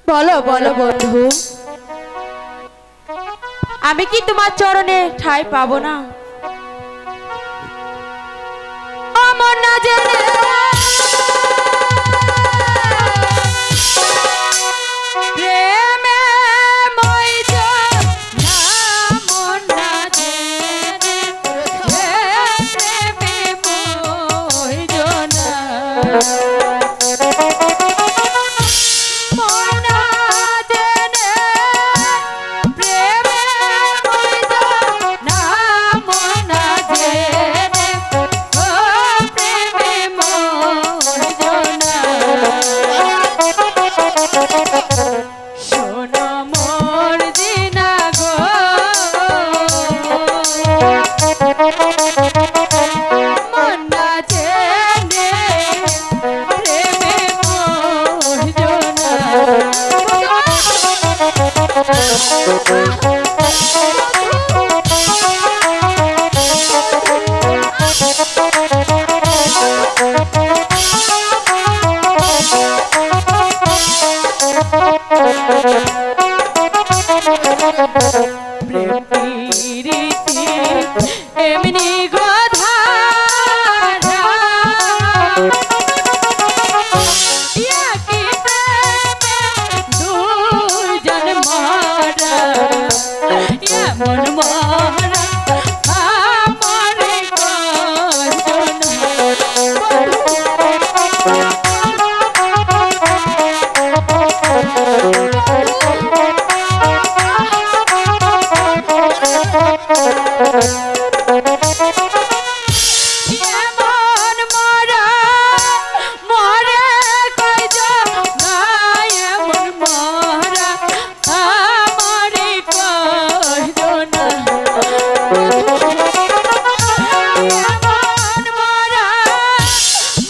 বলো বলো বন্ধু, আমি কি তোমার চরণে ঠাঁই পাবো না? আমার না জেনে প্রেমে মই জনা, মন না জেনে প্রেমে মই জনা। প্রেম প্রীতি এমনি গোধারা একই প্রেমে দুইজন মরা এমন মরা আমার এমন মরা মরে কয়জন নাই এমন মরা আমারে কয়জন এমন মরা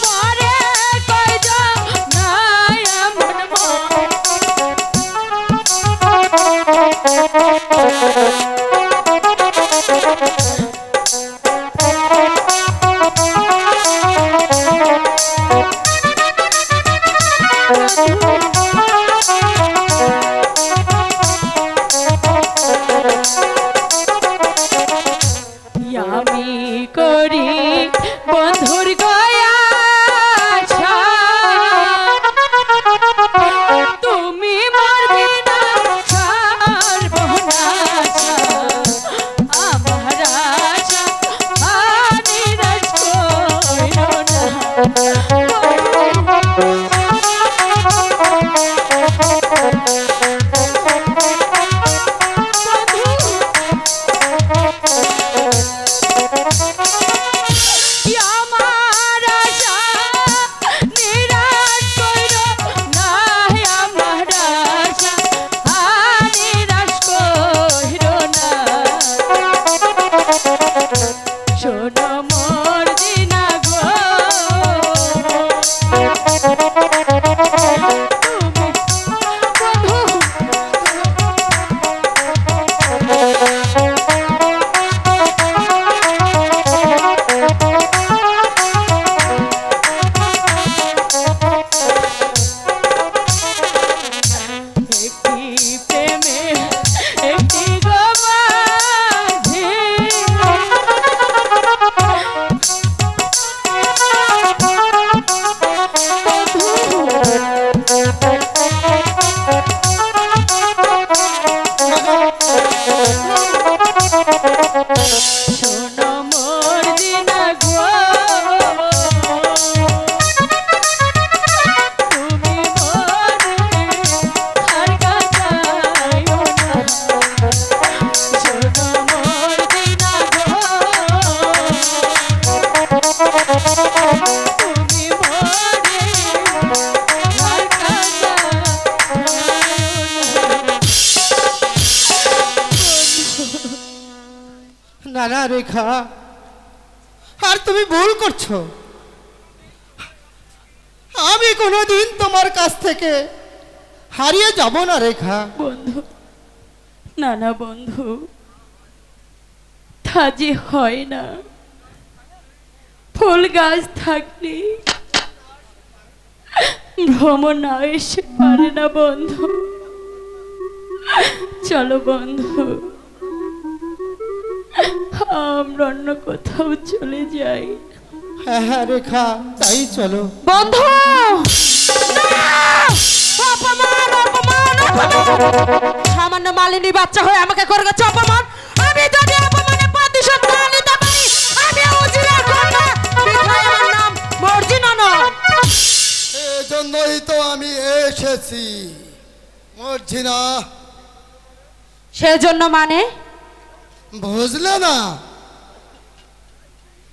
মরে কয়জন নাই এমন আমি করি বন্ধুর গয়া তুমি মরবে না ছাড়ব না আমার আশা নিরাশ কইরো না আমার আশা নিরাশ কইরো না আমার আশা নিরাশ কইরো না শোনো মোর দিনা গো তুমি একটি প্রেমে একটি গোমাঝি শোনো মোর দিনা গো তুমি মোরে আর কাটাইও না শোনো মোর দিনা গো তুমি মোরে আর না না রেখা, আর তুমি ভুল করছো। আমি কোনোদিন তোমার কাছ থেকে হারিয়ে যাব না রেখা। বন্ধু না না বন্ধু তা যে হয় না ফুল গাছ থাকলে ভ্রমণ না এসে পারে না বন্ধু চলো বন্ধু আমরা অন্য কোথাও চলে যাই। হ্যাঁ হ্যাঁ রেখা, তাই চলো। বন্ধু অপমান অপমান সামান্য মালিনী বাচ্চা হয়ে আমাকে করে গেছে অপমান। আমি যদি অপমানে প্রতিশোধ না নিতে পারি আমি উজিরের কন্যা বিধায় আমার নাম মর্জিনা নয়। এজন্যই তো আমি এসেছি মর্জিনা। সেজন্য মানে বুঝলে না,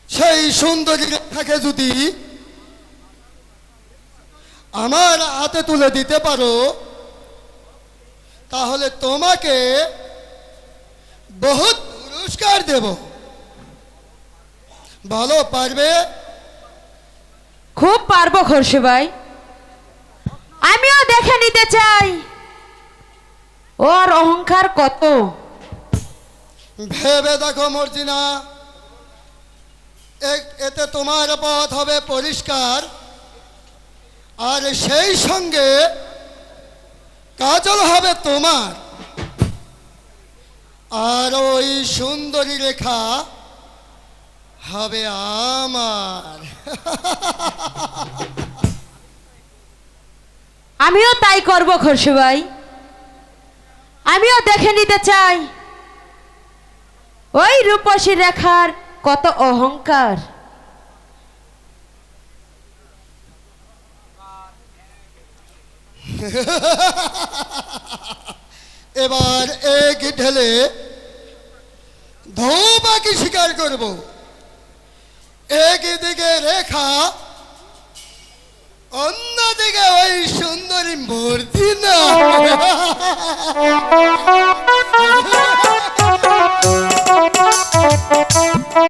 সেই সুন্দরী রেখাকে যদি আমার হাতে তুলে দিতে পারো তাহলে তোমাকে বহুত পুরস্কার দেব। ভালো পারবে? খুব পারবো খরশে ভাই, আমিও দেখে নিতে চাই ওর অহংকার কত। ভেবে দেখো মর্জিনা, এতে তোমার পথ হবে পরিষ্কার, আর সেই সঙ্গে কাজল হবে তোমার, আর ওই সুন্দরী রেখা হবে আমার। আমিও তাই করব খসু ভাই, আমিও দেখে নিতে চাই ওই রূপসী রেখার কত অহংকার। এবার এক ঢেলে ধৌবাকি শিকার করব। একদিকে রেখা, অন্যদিকে ওই সুন্দরী মূর্তি না।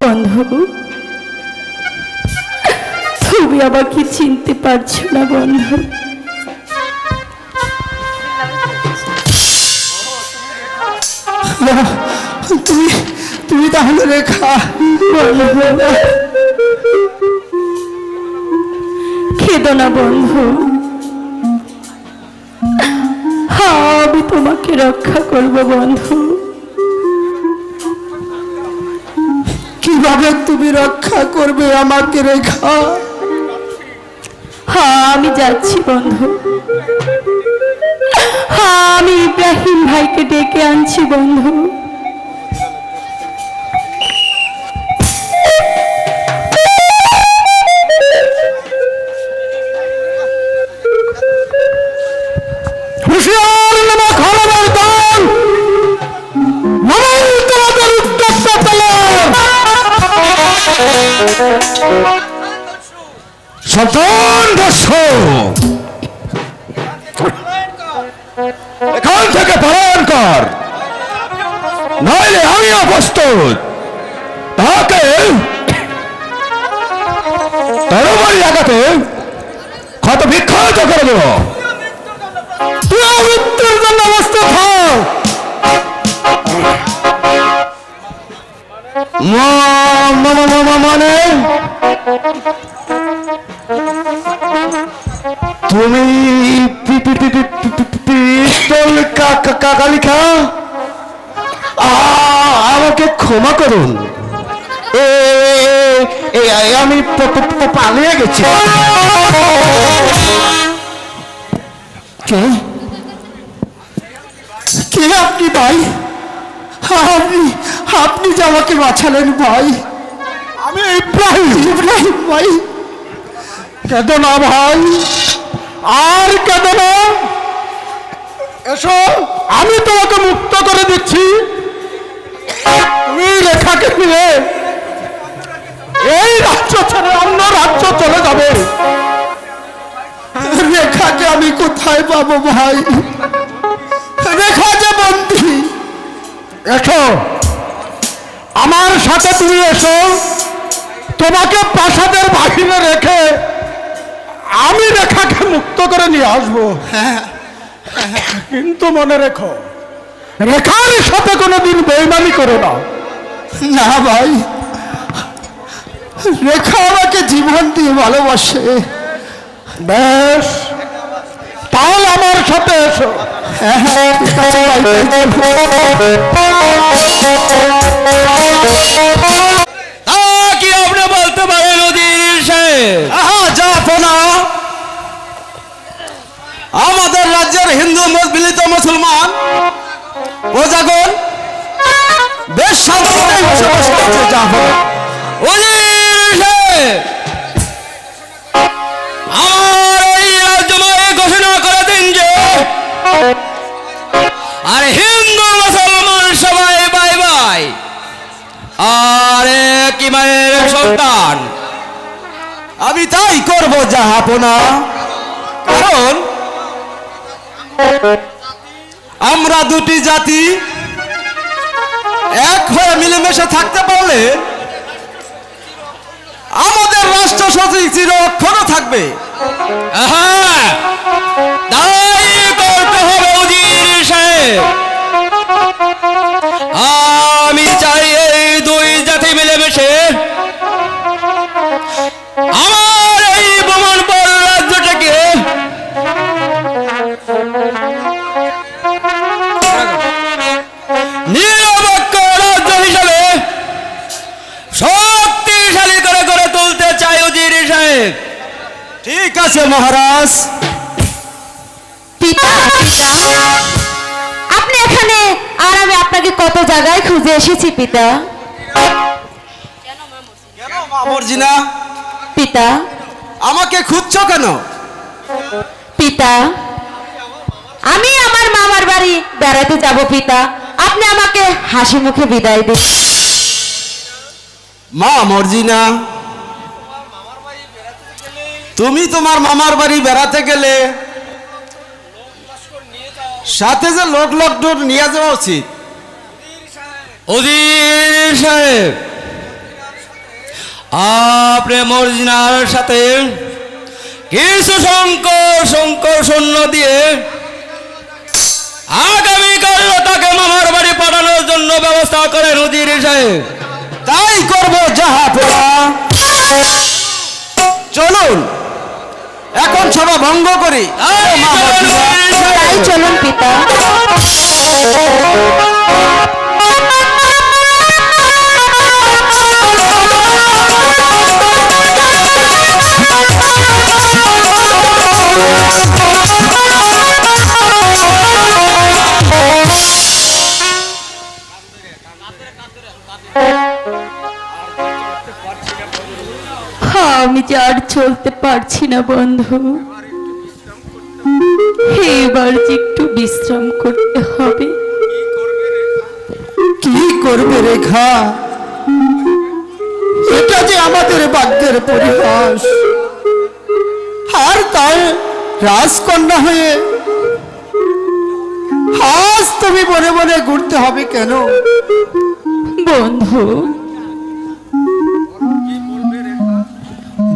বন্ধু, তুমি আমাকে চিনতে পারছো না বন্ধু। তুমি তুমি তাহলে রেখা? বন্ধু, খেদো না বন্ধু, হ্যাঁ আমি তোমাকে রক্ষা করব বন্ধু। কিভাবে তুমি রক্ষা করবে আমাকে রেখা? হ্যাঁ আমি যাচ্ছি বন্ধু, হ্যাঁ আমি ইব্রাহিম ভাইকে ডেকে আনছি বন্ধু। হুঁশিয়ার নামক হরবার দল, নামাই তোমাদের উদ্যস্ত তলোয়ার। সাবধান দস্যু, এখান থেকে পলায়ন কর, নইলে আমিও প্রস্তুত তাকে তরবারি আঘাতে ক্ষত বিক্ষত করে দেব। তুই মৃত্যুর জন্য প্রস্তুত হও। মানে তুমি পিস্তল কালিকা, আমাকে ক্ষমা করুন, আমি পালিয়ে গেছি। কে কে আপনি ভাই? আপনি আপনি যে আমাকে বাঁচালেন ভাই। আমি ইব্রাহিম। ইব্রাহিম ভাই, কেঁদো না ভাই, আর কেঁদো না। এসো, আমি তোমাকে মুক্ত করে দিচ্ছি। তুমি রেখাকে ফিরে এই রাজ্য ছেড়ে অন্য রাজ্য চলে যাবে। রেখাকে আমি কোথায় পাবো ভাই? রেখা যে বন্দী। এসো আমার সাথে, তুমি এসো। তোমাকে প্রাসাদের বাহিরে রেখে আমি রেখাকে মুক্ত করে নিয়ে আসবো। কিন্তু মনে রেখো, রেখার সাথে কোনোদিন বেইমানি করো না। না ভাই, রেখা আমাকে জীবন দিয়ে ভালোবাসে। বেশ, তাহলে আমার সাথে এসো। কি আপনি বলতে পারেন অধীর সাহেব? জাফনা, আমাদের রাজ্যের হিন্দু মিলিত মুসলমান প্রজাগণ বেশ শান্তিতে বসবাস করছে। জাফনা, অধীর সাহেব, আমার এই রাজ্যময় ঘোষণা করে দিন যে আর হিন্দু মুসলমান সবাই বাই বাই, আর কি মায়ের সন্তান। আমি তাই করবো জাহাপনা, কারণ আমরা দুটি জাতি এক হয়ে মিলেমিশে থাকতে পারলে আমাদের রাষ্ট্র সঠিক চিরক্ষণ থাকবে। হ্যাঁ, তাই করতে হবে উজির সাহেব। আমি চাই এই দুই জাতি মিলেমিশে আমার এই ভ্রমণপর রাজ্যটাকে আছে মহারাজ? পিতা পিতা আপনি এখানে, আর আমি আপনাকে কত জায়গায় খুঁজে এসেছি পিতা। কেন মা মর্জিনা, পিতা আমাকে খুঁজছো কেন? পিতা আমি আমার মামার বাড়ি বেড়াতে যাব পিতা, আপনি আমাকে হাসি মুখে বিদায় দিন। মা মর্জিনা, তুমি তোমার মামার বাড়ি বেড়াতে গেলে সাথে যে লোক লকডাউন নিয়ে যাওয়া উচিত। উজির সাহেব, আপনি মর্জিনার সাথে কিছু সংকর সৈন্য দিয়ে আগামীকাল তাকে মামার বাড়ি পাঠানোর জন্য ব্যবস্থা করেন উজির সাহেব। তাই করবো জাহাপনা। চলুন এখন সভা ভঙ্গ করি। মা মর্জিনা, তাই চলুন পিতা। আমি যে আর চলতে পারছি না বন্ধু, এবার যে একটু বিশ্রাম করতে হবে। কি করবে রেখা? এটা যে আমাদের ভাগ্যের পরিহাস। আর তার রাজকন্যা হয়ে আজ তুমি বনে বনে ঘুরতে হবে কেন? বন্ধু,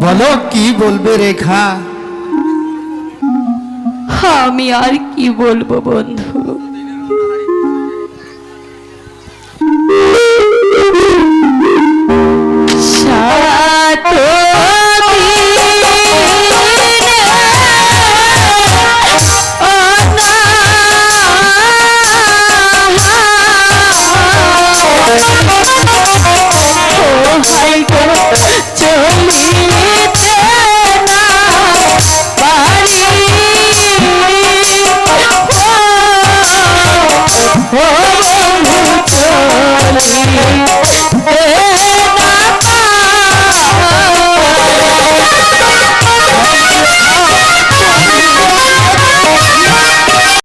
বলো কি বলবে রেখা? আমি আর কি বলবো বন্ধু,